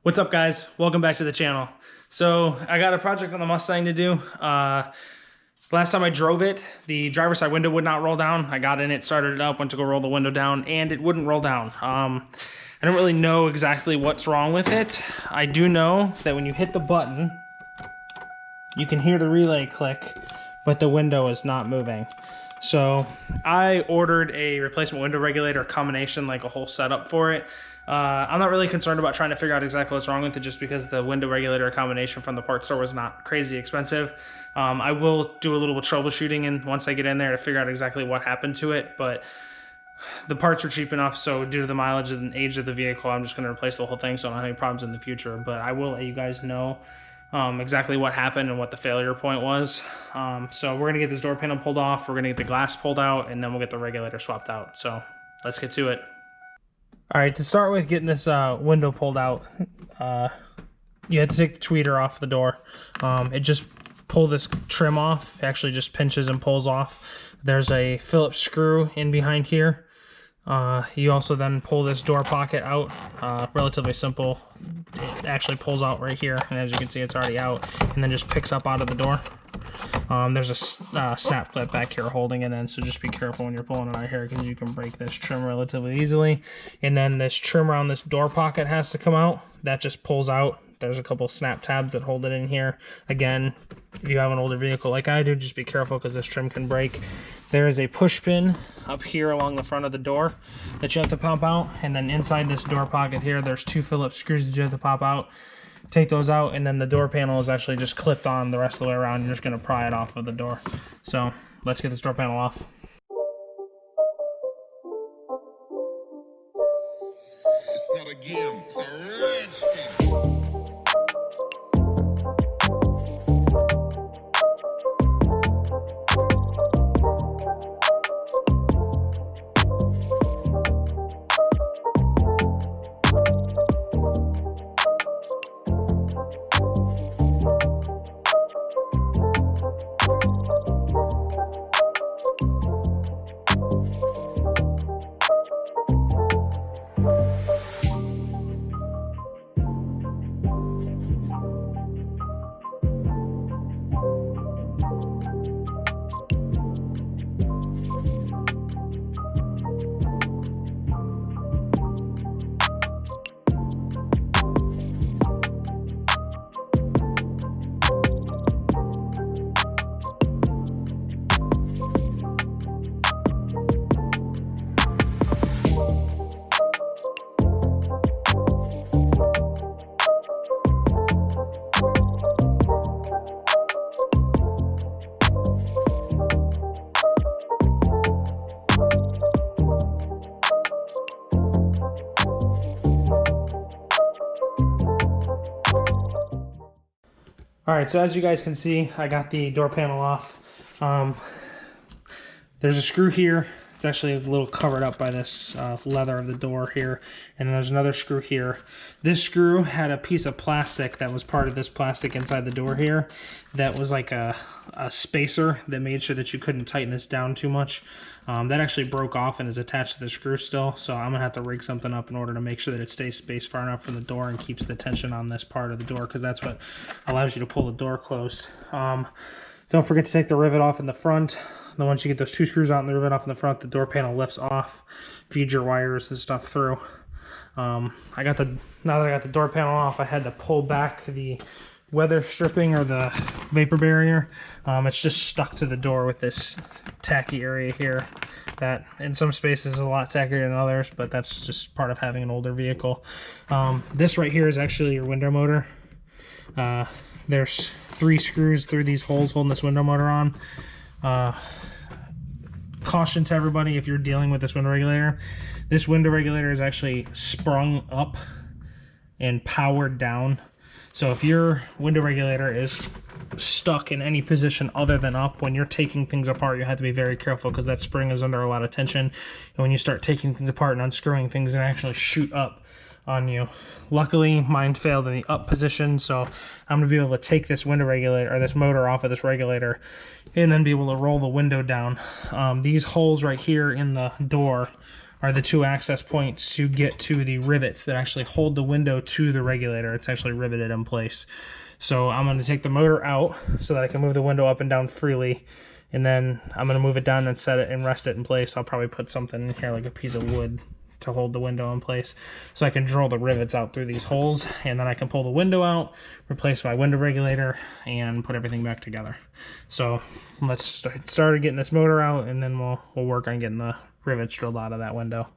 What's up, guys? Welcome back to the channel. So I got a project on the Mustang to do. Last time I drove it, the driver's side window would not roll down. I got in it, started it up, went to go roll the window down, and it wouldn't roll down. I don't really know exactly what's wrong with it. I do know that when you hit the button, you can hear the relay click, but the window is not moving. So I ordered a replacement window regulator combination, like a whole setup for it. I'm not really concerned about trying to figure out exactly what's wrong with it, just because the window regulator combination from the parts store was not crazy expensive. I will do a little bit of troubleshooting and once I get in there to figure out exactly what happened to it, but the parts are cheap enough, so due to the mileage and age of the vehicle, I'm just going to replace the whole thing so I don't have any problems in the future. But I will let you guys know exactly what happened and what the failure point was. So we're going to get this door panel pulled off, we're going to get the glass pulled out, and then we'll get the regulator swapped out. So let's get to it. All right, to start with getting this window pulled out, you have to take the tweeter off the door. It just pull this trim off, it actually just pinches and pulls off. There's a Phillips screw in behind here. You also then pull this door pocket out, relatively simple. It actually pulls out right here, and as you can see, it's already out, and then just picks up out of the door. There's a snap clip back here holding it in, so just be careful when you're pulling it out here because you can break this trim relatively easily. And then this trim around this door pocket has to come out. That just pulls out. There's a couple snap tabs that hold it in here. Again, if you have an older vehicle like I do, just be careful because this trim can break. There is a push pin up here along the front of the door that you have to pop out. And then inside this door pocket here, there's two Phillips screws that you have to pop out. Take those out, and then the door panel is actually just clipped on the rest of the way around. You're just going to pry it off of the door. So let's get this door panel off. It's not a game, it's a rich thing. All right, so as you guys can see, I got the door panel off. There's a screw here. It's actually a little covered up by this leather of the door here. And then there's another screw here. This screw had a piece of plastic that was part of this plastic inside the door here that was like a spacer that made sure that you couldn't tighten this down too much. That actually broke off and is attached to the screw still, so I'm gonna have to rig something up in order to make sure that it stays spaced far enough from the door and keeps the tension on this part of the door, because that's what allows you to pull the door closed. Don't forget to take the rivet off in the front. Then once you get those two screws out and the rivet off in the front, the door panel lifts off. Feed your wires and stuff through. Now that I got the door panel off, I had to pull back the weather stripping or the vapor barrier. It's just stuck to the door with this tacky area here that in some spaces is a lot tackier than others, but that's just part of having an older vehicle. This right here is actually your window motor. There's 3 screws through these holes holding this window motor on. Caution to everybody, if you're dealing with this window regulator is actually sprung up and powered down. So if your window regulator is stuck in any position other than up, when you're taking things apart, you have to be very careful because that spring is under a lot of tension. And when you start taking things apart and unscrewing things, it actually shoot up on you. Luckily, mine failed in the up position, so I'm gonna be able to take this window regulator or this motor off of this regulator and then be able to roll the window down. These holes right here in the door are the two access points to get to the rivets that actually hold the window to the regulator. It's actually riveted in place. So I'm going to take the motor out so that I can move the window up and down freely. And then I'm going to move it down and set it and rest it in place. I'll probably put something in here like a piece of wood to hold the window in place so I can drill the rivets out through these holes, and then I can pull the window out, replace my window regulator, and put everything back together. So let's start getting this motor out, and then we'll work on getting the rivets drilled out of that window.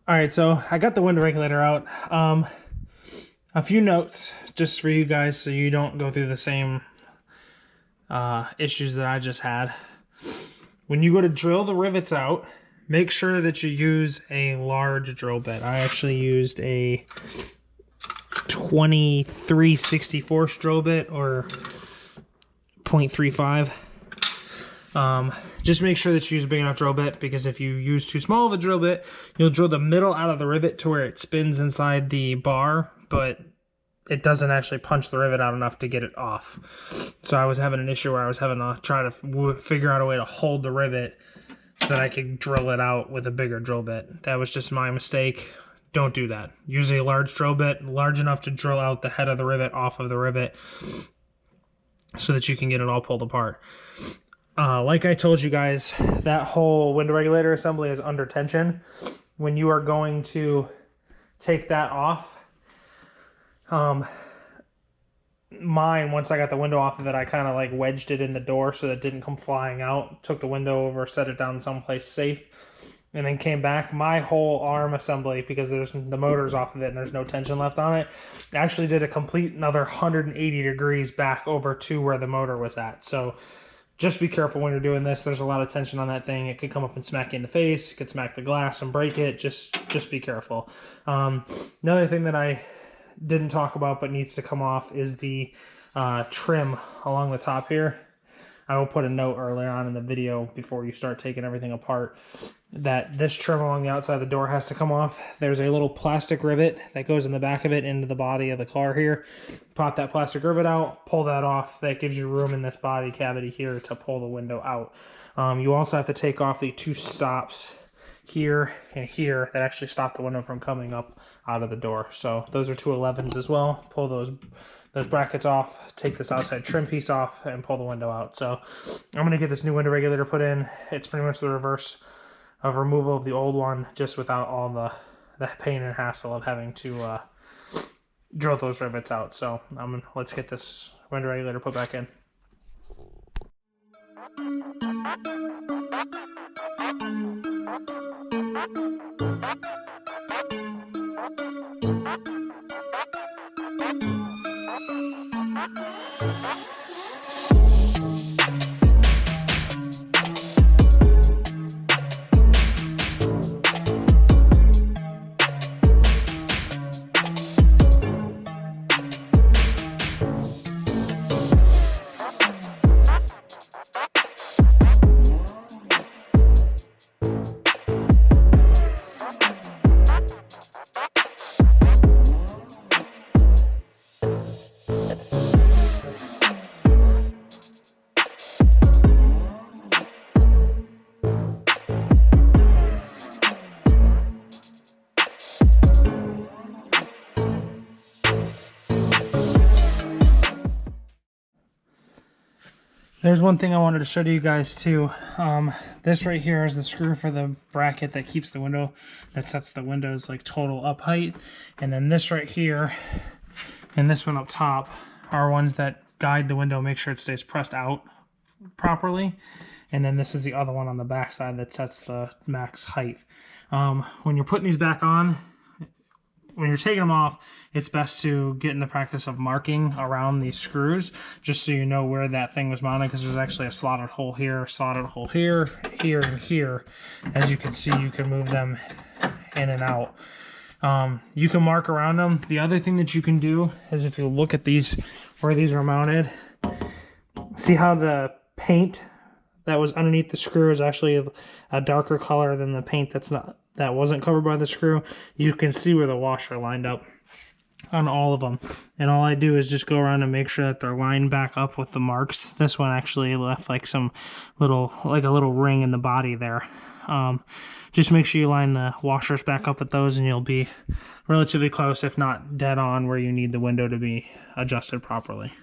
All right, so I got the window regulator out. A few notes just for you guys so you don't go through the same issues that I just had. When you go to drill the rivets out, make sure that you use a large drill bit. I actually used a 23/64 drill bit, or 0.35. Just make sure that you use a big enough drill bit, because if you use too small of a drill bit, you'll drill the middle out of the rivet to where it spins inside the bar, but it doesn't actually punch the rivet out enough to get it off. So I was having an issue where I was having to try to figure out a way to hold the rivet so that I could drill it out with a bigger drill bit. That was just my mistake. Don't do that. Use a large drill bit, large enough to drill out the head of the rivet off of the rivet so that you can get it all pulled apart. Like I told you guys, that whole window regulator assembly is under tension. When you are going to take that off, mine, once I got the window off of it, I kind of like wedged it in the door so that it didn't come flying out. Took the window over, set it down someplace safe, and then came back. My whole arm assembly, because there's the motor's off of it and there's no tension left on it, actually did a complete another 180 degrees back over to where the motor was at. So just be careful when you're doing this. There's a lot of tension on that thing. It could come up and smack you in the face. It could smack the glass and break it. Just be careful. Another thing that I didn't talk about but needs to come off is the trim along the top here. I will put a note earlier on in the video before you start taking everything apart that this trim along the outside of the door has to come off. There's a little plastic rivet that goes in the back of it into the body of the car here. Pop that plastic rivet out, pull that off. That gives you room in this body cavity here to pull the window out. You also have to take off the two stops here and here that actually stop the window from coming up out of the door. So those are two 11s as well. Pull those brackets off, take this outside trim piece off, and pull the window out. So I'm going to get this new window regulator put in. It's pretty much the reverse of removal of the old one, just without all the pain and hassle of having to drill those rivets out. So let's get this window regulator put back in. There's one thing I wanted to show to you guys too. This right here is the screw for the bracket that keeps the window, that sets the window's like total up height. And then this right here and this one up top are ones that guide the window, make sure it stays pressed out properly. And then this is the other one on the back side that sets the max height. When you're putting these back on, when you're taking them off, it's best to get in the practice of marking around these screws, just so you know where that thing was mounted, because there's actually a slotted hole here, slotted hole here, here, and here. As you can see, you can move them in and out. You can mark around them. The other thing that you can do is, if you look at these, where these are mounted, see how the paint that was underneath the screw is actually a darker color than the paint that wasn't covered by the screw. You can see where the washer lined up on all of them. And all I do is just go around and make sure that they're lined back up with the marks. This one actually left like a little ring in the body there. Just make sure you line the washers back up with those, and you'll be relatively close, if not dead on, where you need the window to be adjusted properly.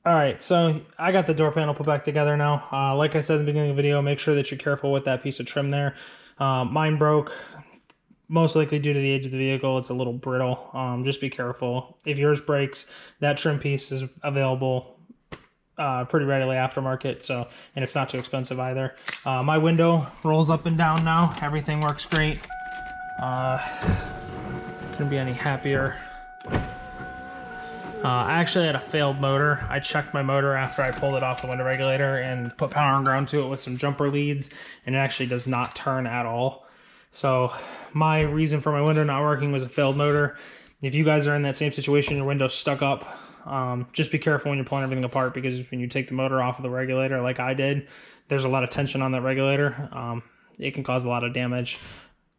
Alright, so I got the door panel put back together now. Like I said in the beginning of the video, make sure that you're careful with that piece of trim there. Mine broke, most likely due to the age of the vehicle. It's a little brittle. Just be careful. If yours breaks, that trim piece is available pretty readily aftermarket, and it's not too expensive either. My window rolls up and down now. Everything works great. Couldn't be any happier. I actually had a failed motor. I checked my motor after I pulled it off the window regulator and put power and ground to it with some jumper leads, and it actually does not turn at all. So my reason for my window not working was a failed motor. If you guys are in that same situation, your window's stuck up, just be careful when you're pulling everything apart, because when you take the motor off of the regulator like I did, there's a lot of tension on that regulator. It can cause a lot of damage.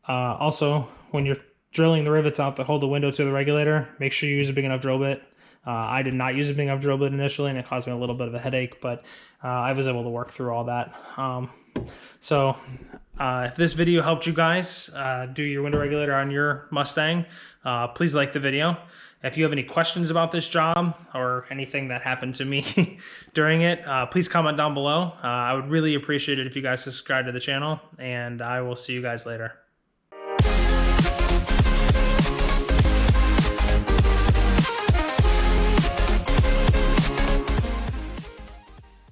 Also, when you're drilling the rivets out that hold the window to the regulator, make sure you use a big enough drill bit. I did not use a big enough drill bit initially, and it caused me a little bit of a headache, but I was able to work through all that. If this video helped you guys do your window regulator on your Mustang, please like the video. If you have any questions about this job or anything that happened to me during it, please comment down below. I would really appreciate it if you guys subscribe to the channel, and I will see you guys later.